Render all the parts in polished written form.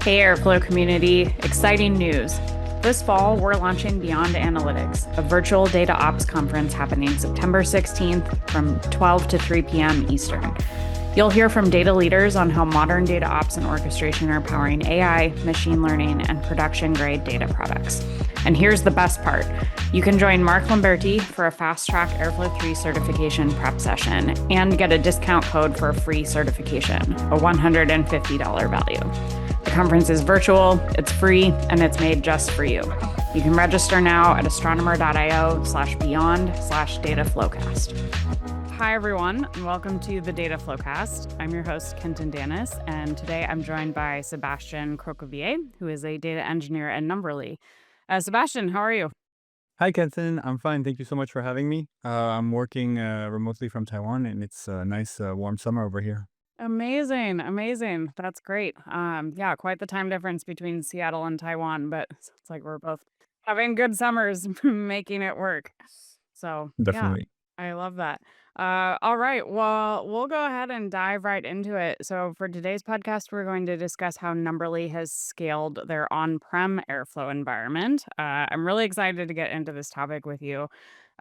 Hey, Airflow community, exciting news. This fall, we're launching Beyond Analytics, a virtual data ops conference happening September 16th from 12 to 3 p.m. Eastern. You'll hear from data leaders on how modern data ops and orchestration are powering AI, machine learning, and production-grade data products. And here's the best part. You can join Mark Lamberti for a fast-track Airflow 3 certification prep session and get a discount code for a free certification, a $150 value. The conference is virtual, it's free, and it's made just for you. You can register now at astronomer.io/beyond/dataflowcast. Hi, everyone, and welcome to the Data Flowcast. I'm your host, Kenton Danis, and today I'm joined by Sébastien Crocquevieille, who is a data engineer at Numberly. Sébastien, how are you? Hi, Kenton. I'm fine. Thank you so much for having me. I'm working remotely from Taiwan, and it's a nice warm summer over here. Amazing, amazing. That's great. Yeah, quite the time difference between Seattle and Taiwan, but it's like we're both having good summers, making it work. So, yeah, Definitely. I love that. All right, well, we'll go ahead and dive right into it. So, for today's podcast, we're going to discuss how Numberly has scaled their on-prem Airflow environment. I'm really excited to get into this topic with you.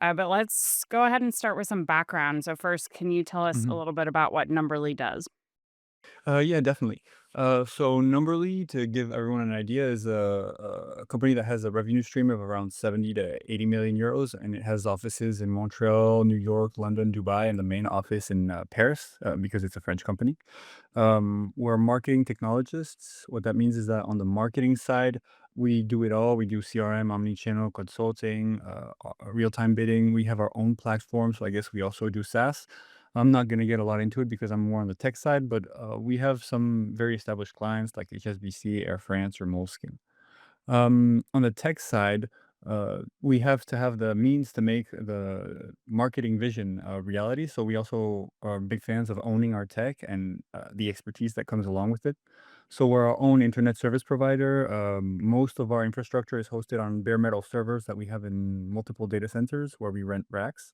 But let's go ahead and start with some background. So, first, can you tell us a Mhm. little bit about what Numberly does? Yeah, definitely. So Numberly, to give everyone an idea, is a company that has a revenue stream of around 70 to 80 million euros, and it has offices in Montreal, New York, London, Dubai, and the main office in Paris because it's a French company. We're marketing technologists. What that means is that on the marketing side, we do it all. We do CRM, omni-channel consulting, real-time bidding. We have our own platform, so I guess we also do SaaS. I'm not going to get a lot into it because I'm more on the tech side, but we have some very established clients like HSBC, Air France, or Moleskine. On the tech side, we have to have the means to make the marketing vision a reality. So we also are big fans of owning our tech and the expertise that comes along with it. So we're our own internet service provider. Most of our infrastructure is hosted on bare metal servers that we have in multiple data centers where we rent racks.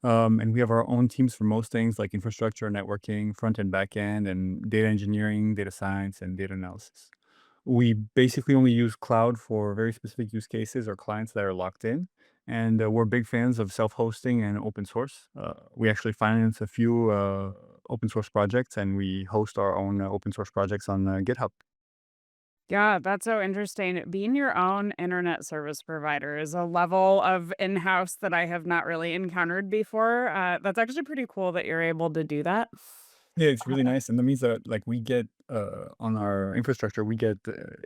And we have our own teams for most things like infrastructure, networking, front and back end, and data engineering, data science, and data analysis. We basically only use cloud for very specific use cases or clients that are locked in. And we're big fans of self-hosting and open source. We actually finance a few open source projects, and we host our own open source projects on GitHub. Yeah, that's so interesting. Being your own internet service provider is a level of in-house that I have not really encountered before. That's actually pretty cool that you're able to do that. Yeah, it's really nice, and that means that like we get on our infrastructure, we get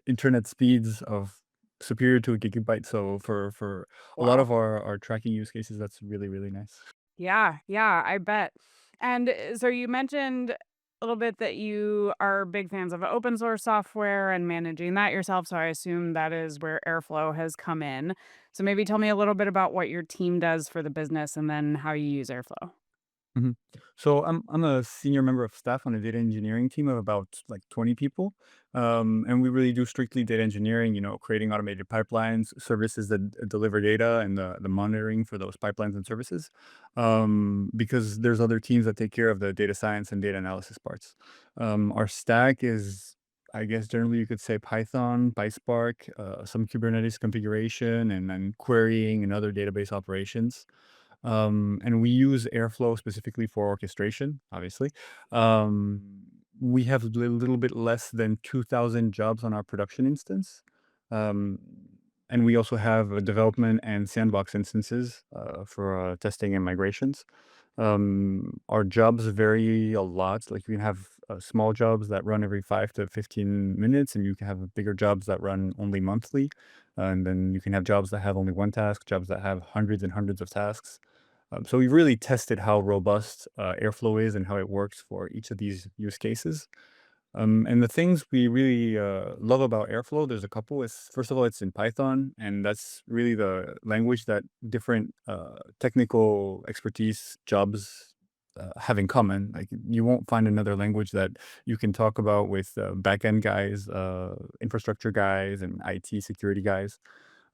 internet speeds of superior to a gigabyte. So for a lot Wow. of our tracking use cases, that's really nice. Yeah, yeah, I bet. And so you mentioned a little bit that you are big fans of open source software and managing that yourself. So I assume that is where Airflow has come in. So maybe tell me a little bit about what your team does for the business and then how you use Airflow. Mhm. So I'm a senior member of staff on a data engineering team of about like 20 people, and we really do strictly data engineering. You know, creating automated pipelines, services that deliver data, and the monitoring for those pipelines and services. Because there's other teams that take care of the data science and data analysis parts. Our stack is, I guess, generally you could say Python, PySpark, some Kubernetes configuration, and then querying and other database operations. And we use Airflow specifically for orchestration, obviously. Um, we have a little bit less than 2,000 jobs on our production instance. Um, and we also have development and sandbox instances for testing and migrations. Our jobs vary a lot. Like you can have small jobs that run every 5 to 15 minutes, and you can have bigger jobs that run only monthly. And then you can have jobs that have only one task, jobs that have hundreds and hundreds of tasks. So we really tested how robust Airflow is and how it works for each of these use cases. And the things we really love about Airflow, there's a couple. Is first of all, it's in Python, and that's really the language that different technical expertise jobs have in common. Like you won't find another language that you can talk about with backend guys, infrastructure guys, and IT security guys.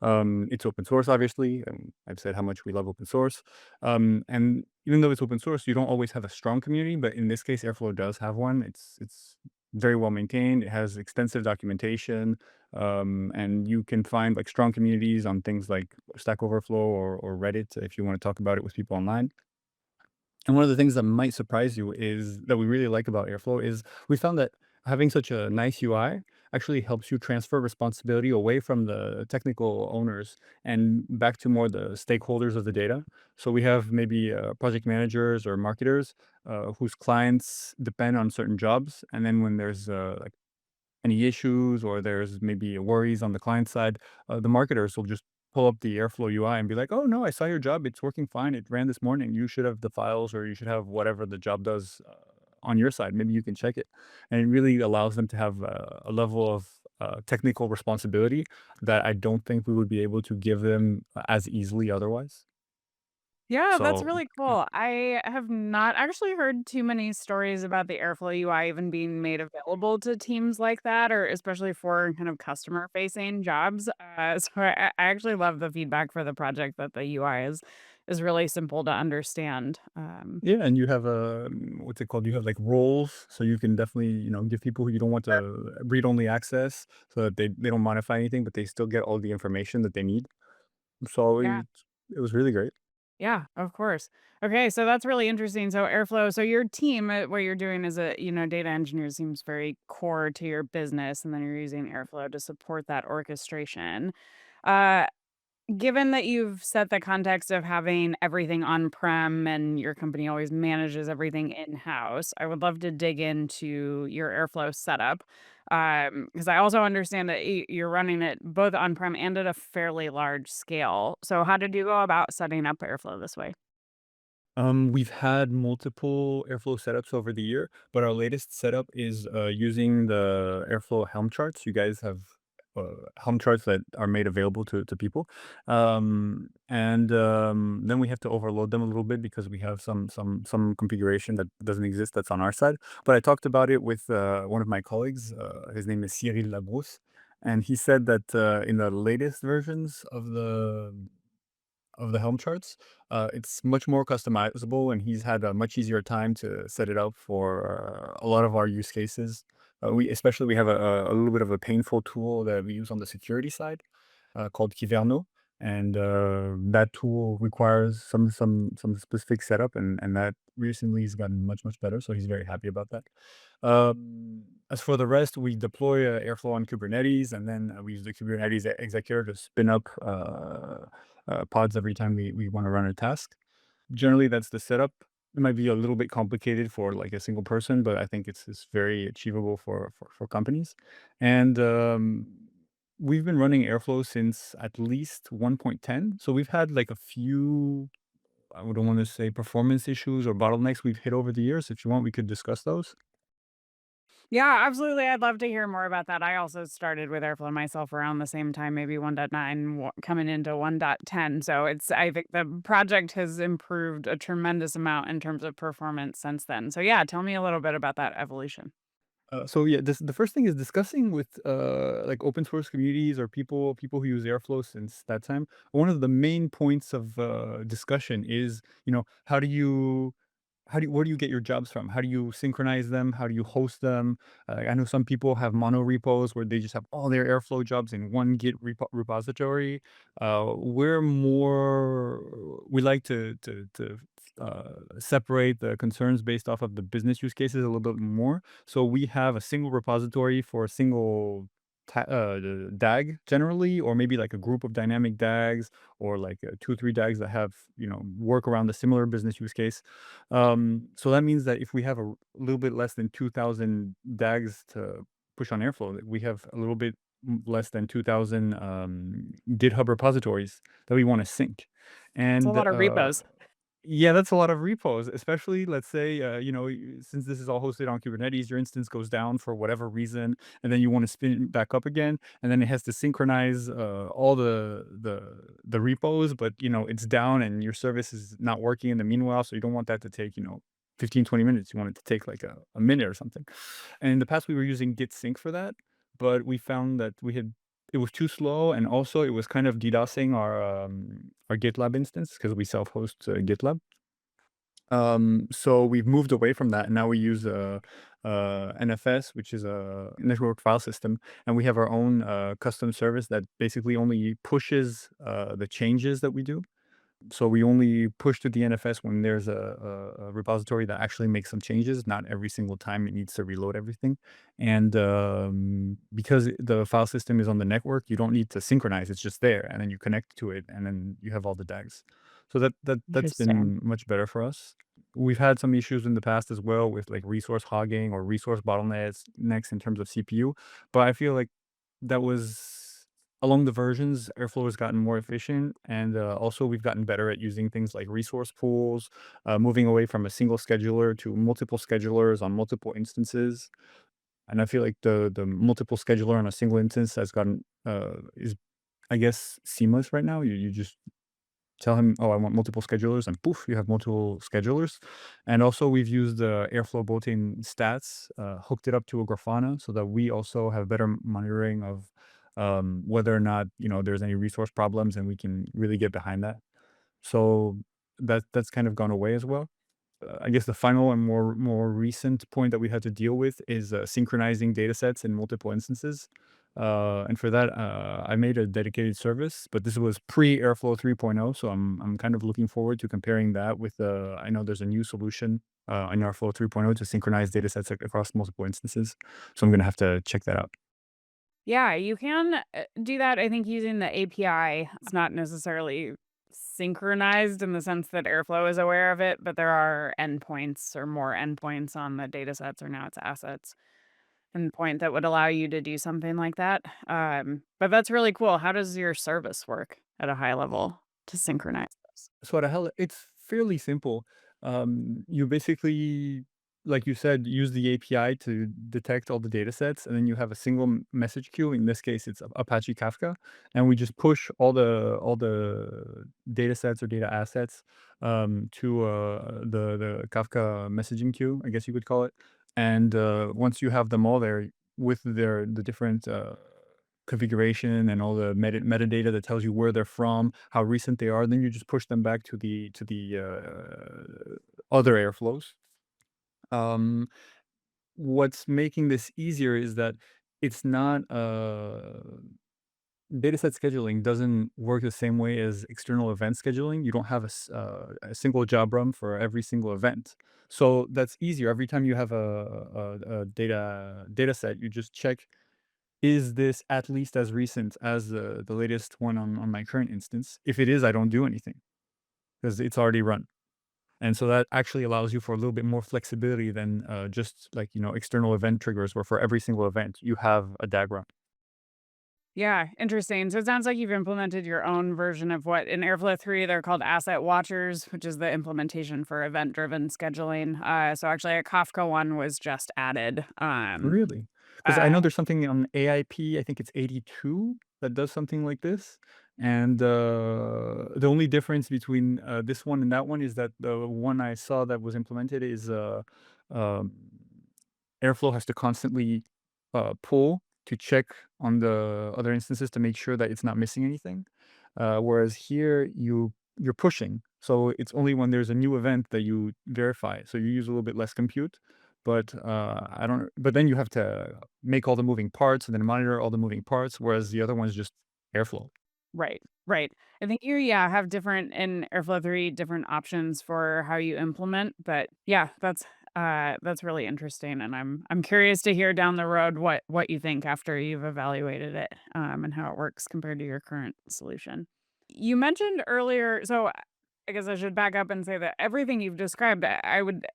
It's open source, obviously. And I've said how much we love open source. And even though it's open source, you don't always have a strong community. But in this case, Airflow does have one. It's very well maintained. It has extensive documentation, and you can find like strong communities on things like Stack Overflow or Reddit if you want to talk about it with people online. And one of the things that might surprise you is that we really like about Airflow is we found that having such a nice UI actually helps you transfer responsibility away from the technical owners and back to more the stakeholders of the data. So we have maybe project managers or marketers whose clients depend on certain jobs, and then when there's like any issues or there's maybe worries on the client side, the marketers will just pull up the Airflow UI and be like, "Oh no, I saw your job. It's working fine. It ran this morning. You should have the files, or you should have whatever the job does on your side. Maybe you can check it." And it really allows them to have a level of technical responsibility that I don't think we would be able to give them as easily otherwise. Yeah, that's So really cool. I have not actually heard too many stories about the Airflow UI even being made available to teams like that, or especially for kind of customer facing jobs. So I actually love the feedback for the project that the UI is really simple to understand. yeah, and you have a what's it called? You have like roles, so you can definitely give people who you don't want to read only access, so that they don't modify anything, but they still get all the information that they need. So Yeah. it was really great. Yeah, of course. Okay, so that's really interesting. So Airflow, so your team, what you're doing as a, data engineer seems very core to your business, and then you're using Airflow to support that orchestration. Uh, Given that you've set the context of having everything on-prem and your company always manages everything in-house, I would love to dig into your Airflow setup. Because I also understand that you're running it both on-prem and at a fairly large scale. So how did you go about setting up Airflow this way? We've had multiple Airflow setups over the year, but our latest setup is using the Airflow Helm charts. You guys have Helm charts that are made available to people, and then we have to overload them a little bit because we have some configuration that doesn't exist that's on our side. But I talked about it with one of my colleagues. His name is Cyril Labrousse, and he said that in the latest versions of the Helm charts. It's much more customizable, and he's had a much easier time to set it up for a lot of our use cases. We have a little bit of a painful tool that we use on the security side called Kiverno, and that tool requires some specific setup, and that recently has gotten much better. So he's very happy about that. As for the rest, we deploy Airflow on Kubernetes, and then we use the Kubernetes executor to spin up pods every time we want to run a task. Generally, that's the setup. It might be a little bit complicated for like a single person, but I think it's very achievable for companies. And we've been running Airflow since at least 1.10. So we've had like a few, I don't want to say performance issues or bottlenecks we've hit over the years. If you want, we could discuss those. Yeah, absolutely. I'd love to hear more about that. I also started with Airflow myself around the same time, maybe 1.9 coming into 1.10. So I think the project has improved a tremendous amount in terms of performance since then. So yeah, tell me a little bit about that evolution. So yeah, the first thing is discussing with like open source communities or people who use Airflow since that time. One of the main points of discussion is where do you get your jobs from? How do you synchronize them? How do you host them? I know some people have mono repos where they just have all their Airflow jobs in one Git repository. We like separate the concerns based off of the business use cases a little bit more. So we have a single repository for a single DAG generally, or maybe like a group of dynamic DAGs, or like 2 or 3 DAGs that have work around a similar business use case. So that means that if we have a little bit less than 2,000 DAGs to push on Airflow, we have a little bit less than 2,000 GitHub repositories that we want to sync. It's a And lot of repos. yeah, that's a lot of repos, especially let's say, since this is all hosted on Kubernetes, your instance goes down for whatever reason, and then you want to spin it back up again, and then it has to synchronize all the repos, but it's down and your service is not working in the meanwhile, so you don't want that to take 15-20 minutes. You want it to take like a minute or something. And in the past, we were using GitSync for that, but we found that it was too slow, and also it was kind of DDoSing our GitLab instance because we self-host GitLab. So we've moved away from that, and now we use NFS, which is a network file system, and we have our own custom service that basically only pushes the changes that we do. So we only push to the NFS when there's a repository that actually makes some changes, not every single time it needs to reload everything. And because the file system is on the network, you don't need to synchronize. It's just there, and then you connect to it, and then you have all the DAGs. So that's Interesting. been much better for us. We've had some issues in the past as well with like resource hogging or resource bottlenecks next in terms of CPU, but I feel like that was along the versions, Airflow has gotten more efficient, and also we've gotten better at using things like resource pools, moving away from a single scheduler to multiple schedulers on multiple instances. And I feel like the multiple scheduler on a single instance has gotten is I guess seamless right now. You just tell him, "Oh, I want multiple schedulers," and poof, you have multiple schedulers. And also, we've used the Airflow built-in stats, hooked it up to a Grafana so that we also have better monitoring of whether or not there's any resource problems, and we can really get behind that. So that's kind of gone away as well. I guess the final and more recent point that we had to deal with is synchronizing data sets in multiple instances. And for that, I made a dedicated service, but this was pre-Airflow 3.0, so I'm kind of looking forward to comparing that with I know there's a new solution in Airflow 3.0 to synchronize data sets across multiple instances. So I'm gonna have to check that out. Yeah, you can do that, I think, using the API. It's not necessarily synchronized in the sense that Airflow is aware of it, but there are endpoints or more endpoints on the data sets, or now it's assets endpoint that would allow you to do something like that. But that's really cool. How does your service work at a high level to synchronize this? So at a hell, it's fairly simple. You basically, like you said, use the API to detect all the data sets, and then you have a single message queue. In this case, it's Apache Kafka, and we just push all the data sets or data assets to the Kafka messaging queue, I guess you could call it. And once you have them all there with the different configuration and all the metadata that tells you where they're from, how recent they are. Then you just push them back to the other airflows. Um, what's making this easier is that it's not dataset scheduling doesn't work the same way as external event scheduling. You don't have a single job run for every single event. So that's easier. Every time you have a data set, you just check, is this at least as recent as the latest one on my current instance? If it is, I don't do anything because it's already run. And so that actually allows you for a little bit more flexibility than just like, external event triggers where for every single event you have a DAG run. Yeah, interesting. So it sounds like you've implemented your own version of what in Airflow 3 they're called asset watchers, which is the implementation for event-driven scheduling. So actually a Kafka one was just added. Really? Because I Uh, know there's something on AIP, I think it's 82 that does something like this. And the only difference between this one and that one is that the one I saw that was implemented is um, Airflow has to constantly pull to check on the other instances to make sure that it's not missing anything. Whereas here you're pushing, so it's only when there's a new event that you verify. So you use a little bit less compute, but I don't. But then you have to make all the moving parts and then monitor all the moving parts. Whereas the other one's just Airflow. right, right. I think you, yeah, have different in Airflow 3, different options for how you implement. But yeah, that's really interesting. And I'm curious to hear down the road what you think after you've evaluated it, and how it works compared to your current solution. You mentioned earlier, so I guess I should back up and say that everything you've described, I would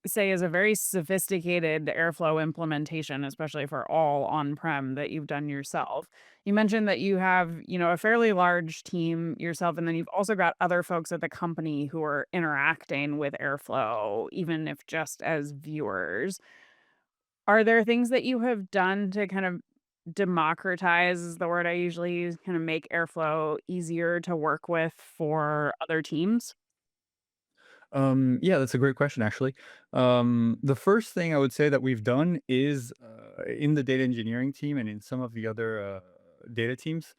say is a very sophisticated Airflow implementation, especially for all on-prem that you've done yourself. You mentioned that you have, a fairly large team yourself, and then you've also got other folks at the company who are interacting with Airflow, even if just as viewers. Are there things that you have done to kind of democratize is the word I usually use, kind of make Airflow easier to work with for other teams? Yeah, that's a great question, actually. The first thing I would say that we've done is in the data engineering team and in some of the other data teams,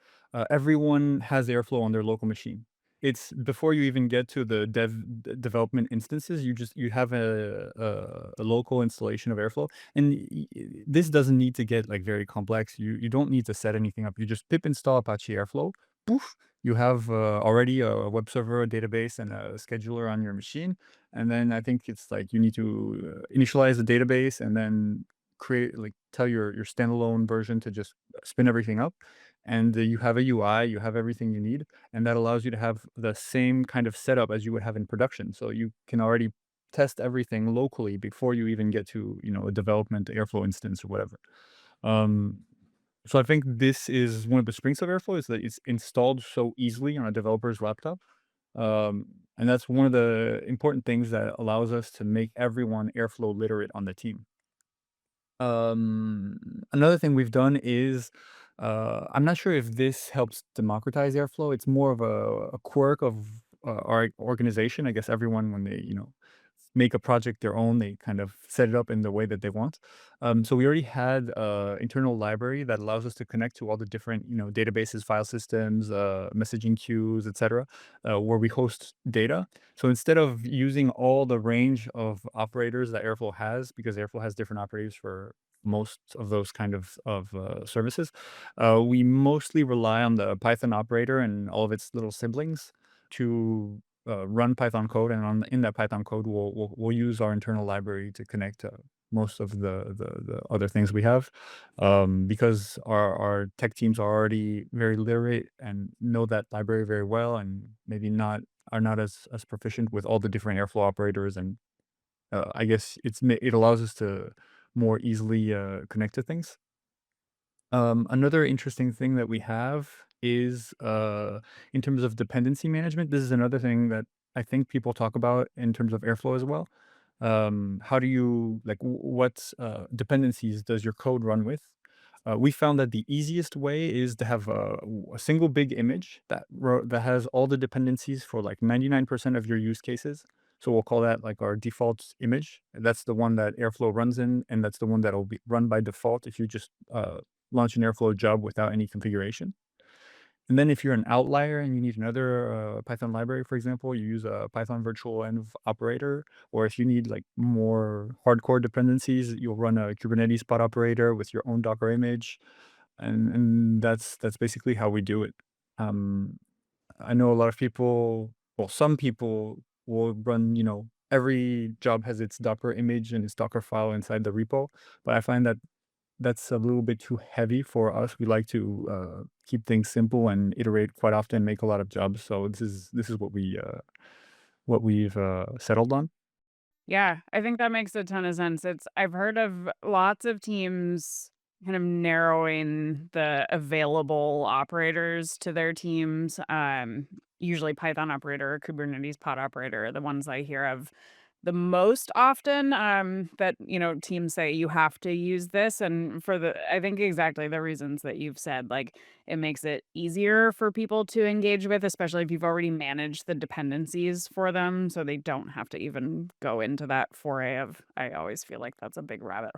everyone has Airflow on their local machine. it's before you even get to the development instances, you have a local installation of Airflow, and this doesn't need to get like very complex. You don't need to set anything up. You just pip install Apache Airflow. Poof, you have already a web server, a database, and a scheduler on your machine. And then I think it's like you need to initialize the database and then create like tell your standalone version to just spin everything up, and you have a UI, you have everything you need, and that allows you to have the same kind of setup as you would have in production. So you can already test everything locally before you even get to, a development Airflow instance or whatever. Um, so I think this is one of the strengths of Airflow is that it's installed so easily on a developer's laptop. And that's one of the important things that allows us to make everyone Airflow literate on the team. Another thing we've done is, I'm not sure if this helps democratize Airflow. It's more of a quirk of our organization. I guess everyone, when they, make a project their own, they kind of set it up in the way that they want. So we already had internal library that allows us to connect to all the different, databases, file systems, messaging queues, etc., where we host data. So instead of using all the range of operators that Airflow has, because Airflow has different operators for most of those kind of services, we mostly rely on the Python operator and all of its little siblings to run Python code, and in that Python code, we'll use our internal library to connect to most of the other things we have, because our tech teams are already very literate and know that library very well, and maybe not as proficient with all the different Airflow operators, and I guess it allows us to more easily connect to things. Another interesting thing that we have is, in terms of dependency management. This is another thing that I think people talk about in terms of Airflow as well. How do you like what dependencies does your code run with? We found that the easiest way is to have a single big image that has all the dependencies for like 99% of your use cases. So we'll call that like our default image. And that's the one that Airflow runs in, and that's the one that will be run by default if you just launch an Airflow job without any configuration. And then if you're an outlier and you need another Python library, for example, you use a Python virtual env operator. Or if you need like more hardcore dependencies, you'll run a Kubernetes pod operator with your own Docker image. And that's basically how we do it. Um, I know a lot of people, well, some people will run, every job has its Docker image and its Docker file inside the repo. But I find that that's a little bit too heavy for us. We like to keep things simple and iterate quite often, make a lot of jobs. So this is what we've settled on. Yeah, I think that makes a ton of sense. I've heard of lots of teams kind of narrowing the available operators to their teams. Usually Python operator or Kubernetes pod operator are the ones I hear of the most often. That teams say you have to use this, and I think exactly the reasons that you've said. Like, it makes it easier for people to engage with, especially if you've already managed the dependencies for them, so they don't have to even go into that foray of. I always feel like that's a big rabbit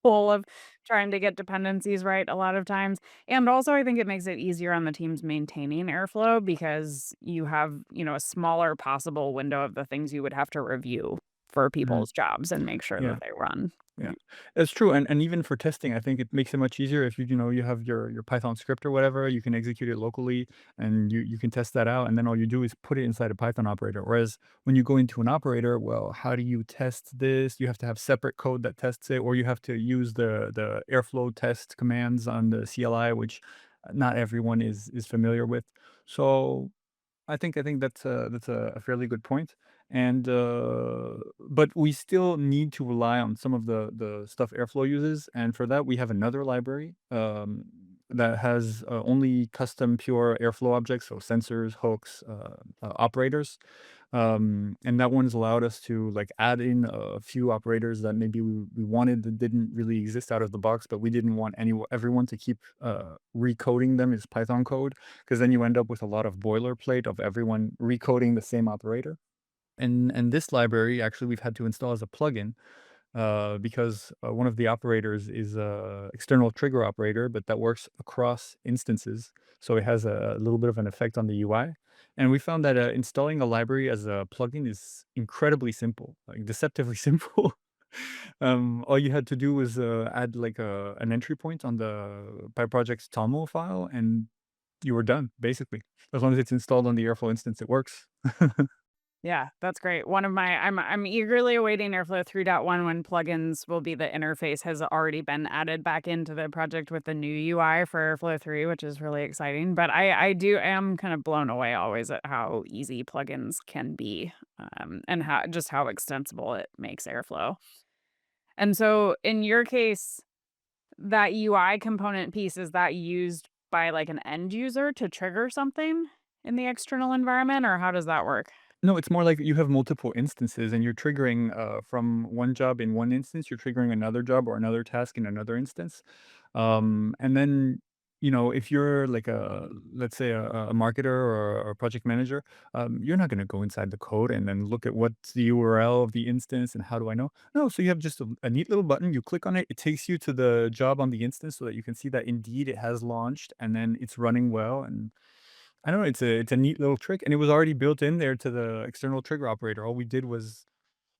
hole of trying to get dependencies right a lot of times. And also, I think it makes it easier on the teams maintaining Airflow because you have, a smaller possible window of the things you would have to review for Mhm. people's jobs and make sure Yeah. that they run. Yeah, it's true, and even for testing, I think it makes it much easier if you have your Python script or whatever. You can execute it locally, and you can test that out, and then all you do is put it inside a Python operator. Whereas when you go into an operator, well, how do you test this? You have to have separate code that tests it, or you have to use the Airflow test commands on the CLI, which not everyone is familiar with. So I think that's a fairly good point. And but we still need to rely on some of the stuff Airflow uses, and for that we have another library that has only custom pure Airflow objects, so sensors, hooks, operators. And that one's allowed us to like add in a few operators that maybe we wanted that didn't really exist out of the box, but we didn't want everyone to keep recoding them as Python code, because then you end up with a lot of boilerplate of everyone recoding the same operator. And this library actually we've had to install as a plugin, because one of the operators is a external trigger operator, but that works across instances. So it has a little bit of an effect on the UI. And we found that installing a library as a plugin is incredibly simple, like deceptively simple. All you had to do was add like an entry point on the PyProject's Toml file, and you were done, basically. As long as it's installed on the Airflow instance, it works. Yeah, that's great. One of my I'm eagerly awaiting Airflow 3.1 when plugins will be the interface has already been added back into the project with the new UI for Airflow 3, which is really exciting. But I am kind of blown away always at how easy plugins can be, and how extensible it makes Airflow. And so in your case, that UI component piece, is that used by like an end user to trigger something in the external environment, or how does that work? No, it's more like you have multiple instances and you're triggering from one job in one instance, you're triggering another job or another task in another instance. And then, if you're like let's say a marketer or a project manager, you're not going to go inside the code and then look at what's the URL of the instance and how do I know? No, so you have just a neat little button. You click on it, it takes you to the job on the instance so that you can see that indeed it has launched and then it's running well. And I don't know, it's a neat little trick, and it was already built in there to the external trigger operator. All we did was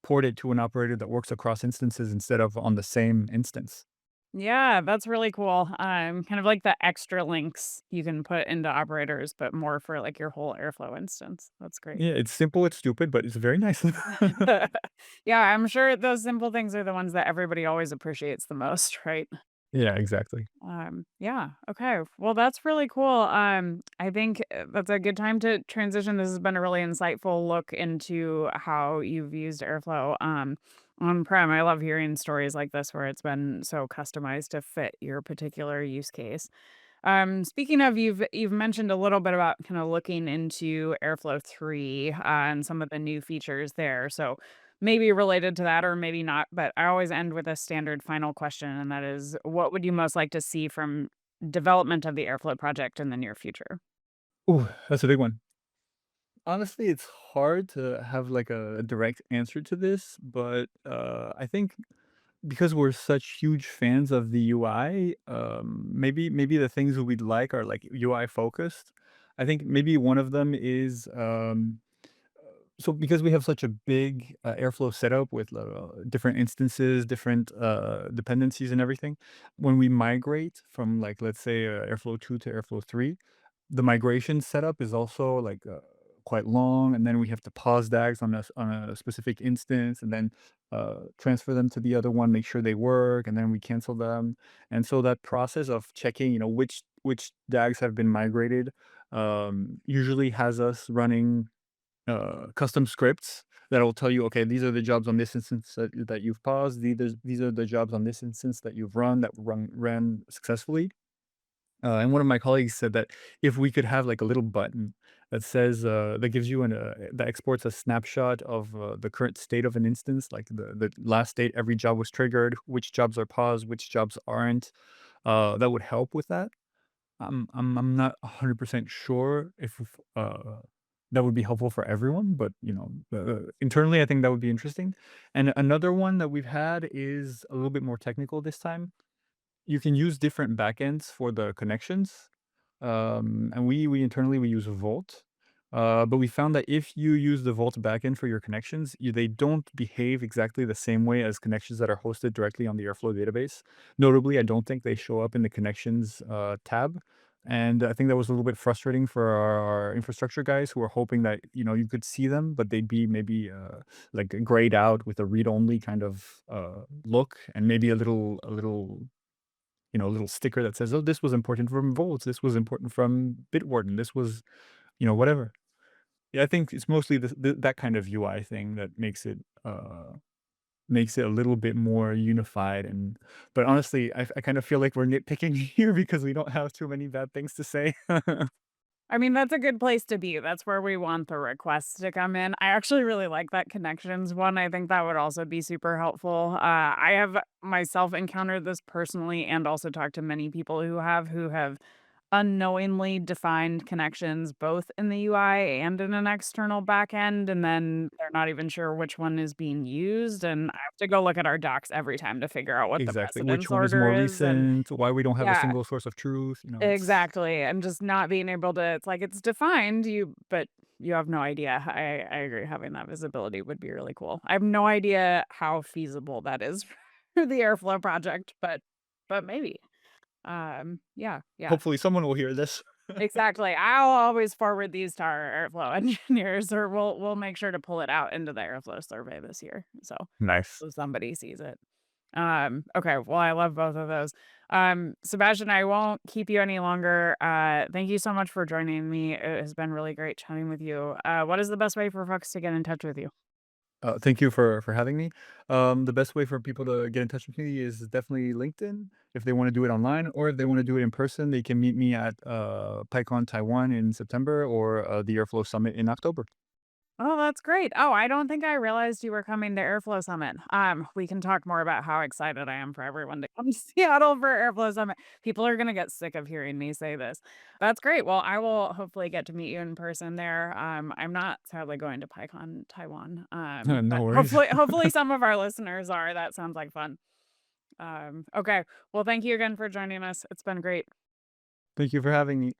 port it to an operator that works across instances instead of on the same instance. Yeah, that's really cool. Kind of like the extra links you can put into operators, but more for like your whole Airflow instance. That's great. Yeah, it's simple, it's stupid, but it's very nice. Yeah, I'm sure those simple things are the ones that everybody always appreciates the most, right? Yeah, exactly. Yeah, okay. Well, that's really cool. I think that's a good time to transition. This has been a really insightful look into how you've used Airflow on-prem. I love hearing stories like this where it's been so customized to fit your particular use case. Speaking of, you've mentioned a little bit about kind of looking into Airflow 3 and some of the new features there. So maybe related to that or maybe not, but I always end with a standard final question, and that is, what would you most like to see from development of the Airflow project in the near future? Ooh, that's a big one. Honestly, it's hard to have like a direct answer to this, but I think because we're such huge fans of the UI, maybe the things that we'd like are like UI focused. I think maybe one of them is so because we have such a big Airflow setup with different instances, different dependencies, and everything. When we migrate from like let's say Airflow 2 to Airflow 3, the migration setup is also like quite long, and then we have to pause DAGs on a specific instance, and then transfer them to the other one, make sure they work, and then we cancel them. And so that process of checking, which DAGs have been migrated, usually has us running custom scripts that will tell you, okay, these are the jobs on this instance that you've paused. These are the jobs on this instance that you've run that ran successfully. And one of my colleagues said that if we could have like a little button that says that gives you that exports a snapshot of the current state of an instance, like the last date every job was triggered, which jobs are paused, which jobs aren't, that would help with that. I'm not 100% sure if that would be helpful for everyone, but internally, I think that would be interesting. And another one that we've had is a little bit more technical this time. You can use different backends for the connections. And we internally we use Vault. But we found that if you use the Vault backend for your connections, they don't behave exactly the same way as connections that are hosted directly on the Airflow database. Notably, I don't think they show up in the connections tab. And I think that was a little bit frustrating for our infrastructure guys who were hoping that you could see them, but they'd be maybe like grayed out with a read-only kind of look, and maybe a little sticker that says, "Oh, this was important from Volts. This was important from Bitwarden. This was, whatever." Yeah, I think it's mostly that kind of UI thing that makes it a little bit more unified. But honestly, I kind of feel like we're nitpicking here because we don't have too many bad things to say. I mean, that's a good place to be. That's where we want the requests to come in. I actually really like that connections one. I think that would also be super helpful. I have myself encountered this personally and also talked to many people who have unknowingly defined connections both in the UI and in an external backend, and then they're not even sure which one is being used. And I have to go look at our docs every time to figure out what the Exactly. Which precedence one is order more is. And recent? Why we don't have a yeah, single source of truth? It's exactly, and just not being able to, it's like it's defined, but you have no idea. I agree. Having that visibility would be really cool. I have no idea how feasible that is for the Airflow project, but maybe. Yeah, yeah. Hopefully someone will hear this. Exactly. I'll always forward these to our Airflow engineers, or we'll make sure to pull it out into the Airflow survey this year. Nice. So somebody sees it. Okay, well, I love both of those. Sebastian, I won't keep you any longer. Thank you so much for joining me. It has been really great chatting with you. What is the best way for folks to get in touch with you? Thank you for having me. The best way for people to get in touch with me is definitely LinkedIn. If they want to do it online, or if they want to do it in person, they can meet me at PyCon Taiwan in September, or the Airflow Summit in October. Oh, that's great. Oh, I don't think I realized you were coming to Airflow Summit. We can talk more about how excited I am for everyone to come to Seattle for Airflow Summit. People are gonna get sick of hearing me say this. That's great. Well, I will hopefully get to meet you in person there. I'm not sadly going to PyCon Taiwan. No But worries. hopefully some of our listeners are. That sounds like fun. Okay. Well, thank you again for joining us. It's been great. Thank you for having me.